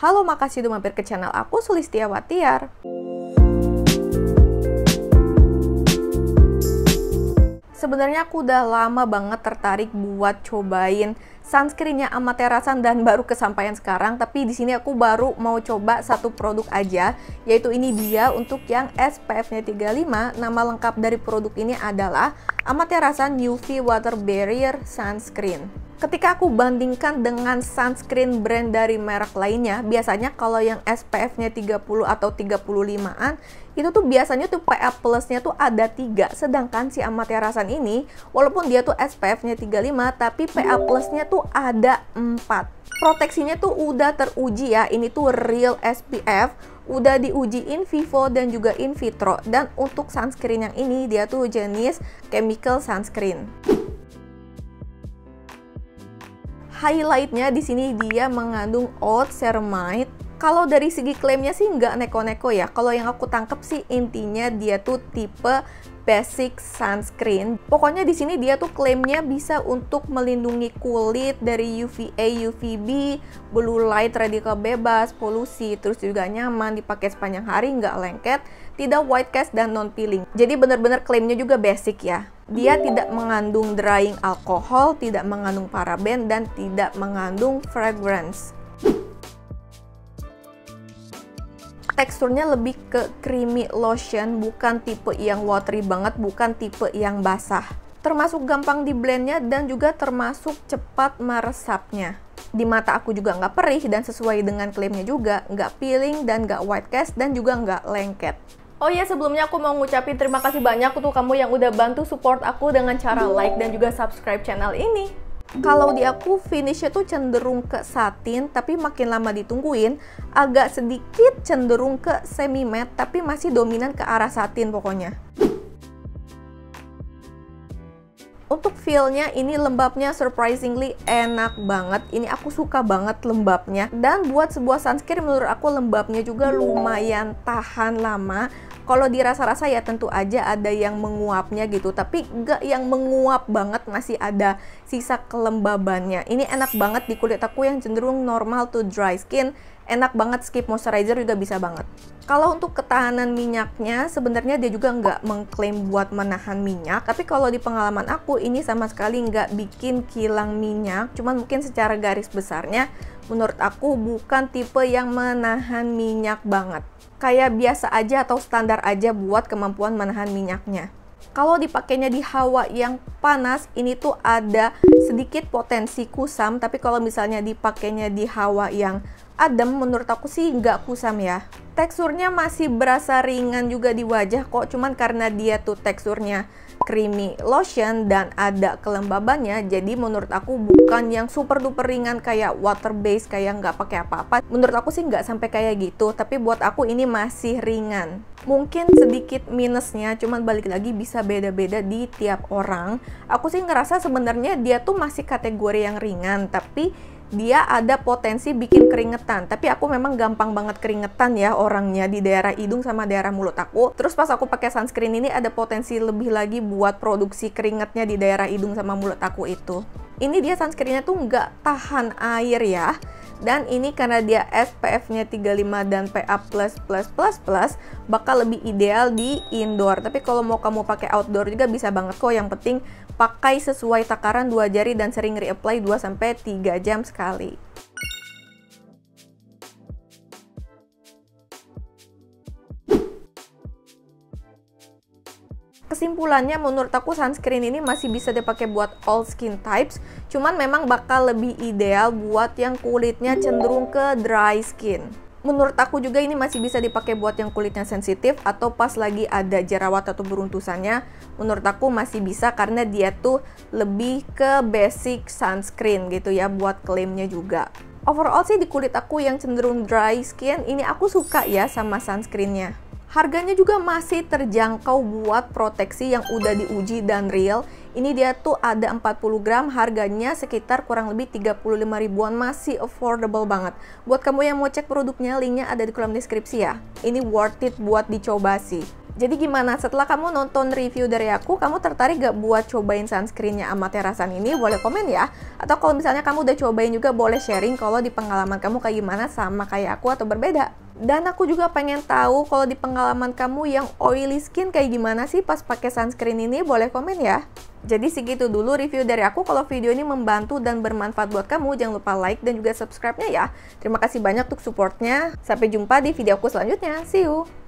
Halo, makasih udah mampir ke channel aku, Sulistiawatiar. Sebenarnya aku udah lama banget tertarik buat cobain sunscreennya Amaterasu dan baru kesampaian sekarang. Tapi di sini aku baru mau coba satu produk aja, yaitu ini dia untuk yang SPF-nya 35. Nama lengkap dari produk ini adalah Amaterasu UV Water Barrier Sunscreen. Ketika aku bandingkan dengan sunscreen brand dari merek lainnya, biasanya kalau yang SPF-nya 30 atau 35-an, itu tuh biasanya tuh PA plus-nya tuh ada 3. Sedangkan si Amaterasu ini, walaupun dia tuh SPF-nya 35, tapi PA plus-nya tuh ada 4. Proteksinya tuh udah teruji ya, ini tuh real SPF, udah diuji in vivo dan juga in vitro. Dan untuk sunscreen yang ini, dia tuh jenis chemical sunscreen. Highlightnya di sini dia mengandung oat ceramide. Kalau dari segi klaimnya sih nggak neko-neko ya. Kalau yang aku tangkep sih intinya dia tuh tipe basic sunscreen. Pokoknya di sini dia tuh klaimnya bisa untuk melindungi kulit dari UVA, UVB, blue light, radikal bebas, polusi, terus juga nyaman dipakai sepanjang hari, nggak lengket, tidak white cast dan non peeling. Jadi benar-benar klaimnya juga basic ya. Dia tidak mengandung drying alkohol, tidak mengandung paraben, dan tidak mengandung fragrance. Teksturnya lebih ke creamy lotion, bukan tipe yang watery banget, bukan tipe yang basah. Termasuk gampang di blendnya dan juga termasuk cepat meresapnya. Di mata aku juga nggak perih dan sesuai dengan klaimnya juga, nggak peeling dan nggak white cast dan juga nggak lengket. Oh iya, sebelumnya aku mau ngucapin terima kasih banyak untuk kamu yang udah bantu support aku dengan cara like dan juga subscribe channel ini. Kalau di aku finishnya tuh cenderung ke satin, tapi makin lama ditungguin agak sedikit cenderung ke semi matte, tapi masih dominan ke arah satin pokoknya. Untuk feel-nya ini lembabnya surprisingly enak banget. Ini aku suka banget lembabnya. Dan buat sebuah sunscreen menurut aku lembabnya juga lumayan tahan lama. Kalau dirasa-rasa ya tentu aja ada yang menguapnya gitu, tapi nggak yang menguap banget, masih ada sisa kelembabannya. Ini enak banget di kulit aku yang cenderung normal to dry skin. Enak banget, skip moisturizer juga bisa banget. Kalau untuk ketahanan minyaknya, sebenarnya dia juga nggak mengklaim buat menahan minyak. Tapi kalau di pengalaman aku, ini sama sekali nggak bikin kilang minyak. Cuman mungkin secara garis besarnya, menurut aku bukan tipe yang menahan minyak banget. Kayak biasa aja atau standar aja buat kemampuan menahan minyaknya. Kalau dipakainya di hawa yang panas, ini tuh ada sedikit potensi kusam. Tapi kalau misalnya dipakainya di hawa yang adem, menurut aku sih nggak kusam ya. Teksturnya masih berasa ringan juga di wajah kok, cuman karena dia tuh teksturnya creamy lotion dan ada kelembabannya, jadi menurut aku bukan yang super duper ringan kayak water base, kayak nggak pakai apa-apa. Menurut aku sih nggak sampai kayak gitu, tapi buat aku ini masih ringan. Mungkin sedikit minusnya, cuman balik lagi bisa beda-beda di tiap orang. Aku sih ngerasa sebenarnya dia tuh masih kategori yang ringan, tapi dia ada potensi bikin keringetan. Tapi aku memang gampang banget keringetan ya orangnya di daerah hidung sama daerah mulut aku. Terus pas aku pakai sunscreen ini ada potensi lebih lagi buat produksi keringetnya di daerah hidung sama mulut aku itu. Ini dia sunscreennya tuh nggak tahan air ya. Dan ini karena dia SPF-nya 35 dan PA++++, bakal lebih ideal di indoor. Tapi kalau mau kamu pakai outdoor juga bisa banget kok. Yang penting pakai sesuai takaran 2 jari dan sering reapply 2-3 jam sekali. Kesimpulannya menurut aku sunscreen ini masih bisa dipakai buat all skin types, cuman memang bakal lebih ideal buat yang kulitnya cenderung ke dry skin. Menurut aku juga ini masih bisa dipakai buat yang kulitnya sensitif atau pas lagi ada jerawat atau beruntusannya. Menurut aku masih bisa karena dia tuh lebih ke basic sunscreen gitu ya buat klaimnya juga. Overall sih di kulit aku yang cenderung dry skin, ini aku suka ya sama sunscreennya. Harganya juga masih terjangkau buat proteksi yang udah diuji dan real. Ini dia tuh ada 40 gram, harganya sekitar kurang lebih 35 ribuan, masih affordable banget. Buat kamu yang mau cek produknya, linknya ada di kolom deskripsi ya. Ini worth it buat dicoba sih. Jadi gimana, setelah kamu nonton review dari aku, kamu tertarik gak buat cobain sunscreennya Amatera Sun ini? Boleh komen ya. Atau kalau misalnya kamu udah cobain juga, boleh sharing kalau di pengalaman kamu kayak gimana, sama kayak aku atau berbeda. Dan aku juga pengen tahu kalau di pengalaman kamu yang oily skin kayak gimana sih pas pakai sunscreen ini, boleh komen ya. Jadi segitu dulu review dari aku. Kalau video ini membantu dan bermanfaat buat kamu, jangan lupa like dan juga subscribe-nya ya. Terima kasih banyak untuk supportnya. Sampai jumpa di video aku selanjutnya. See you!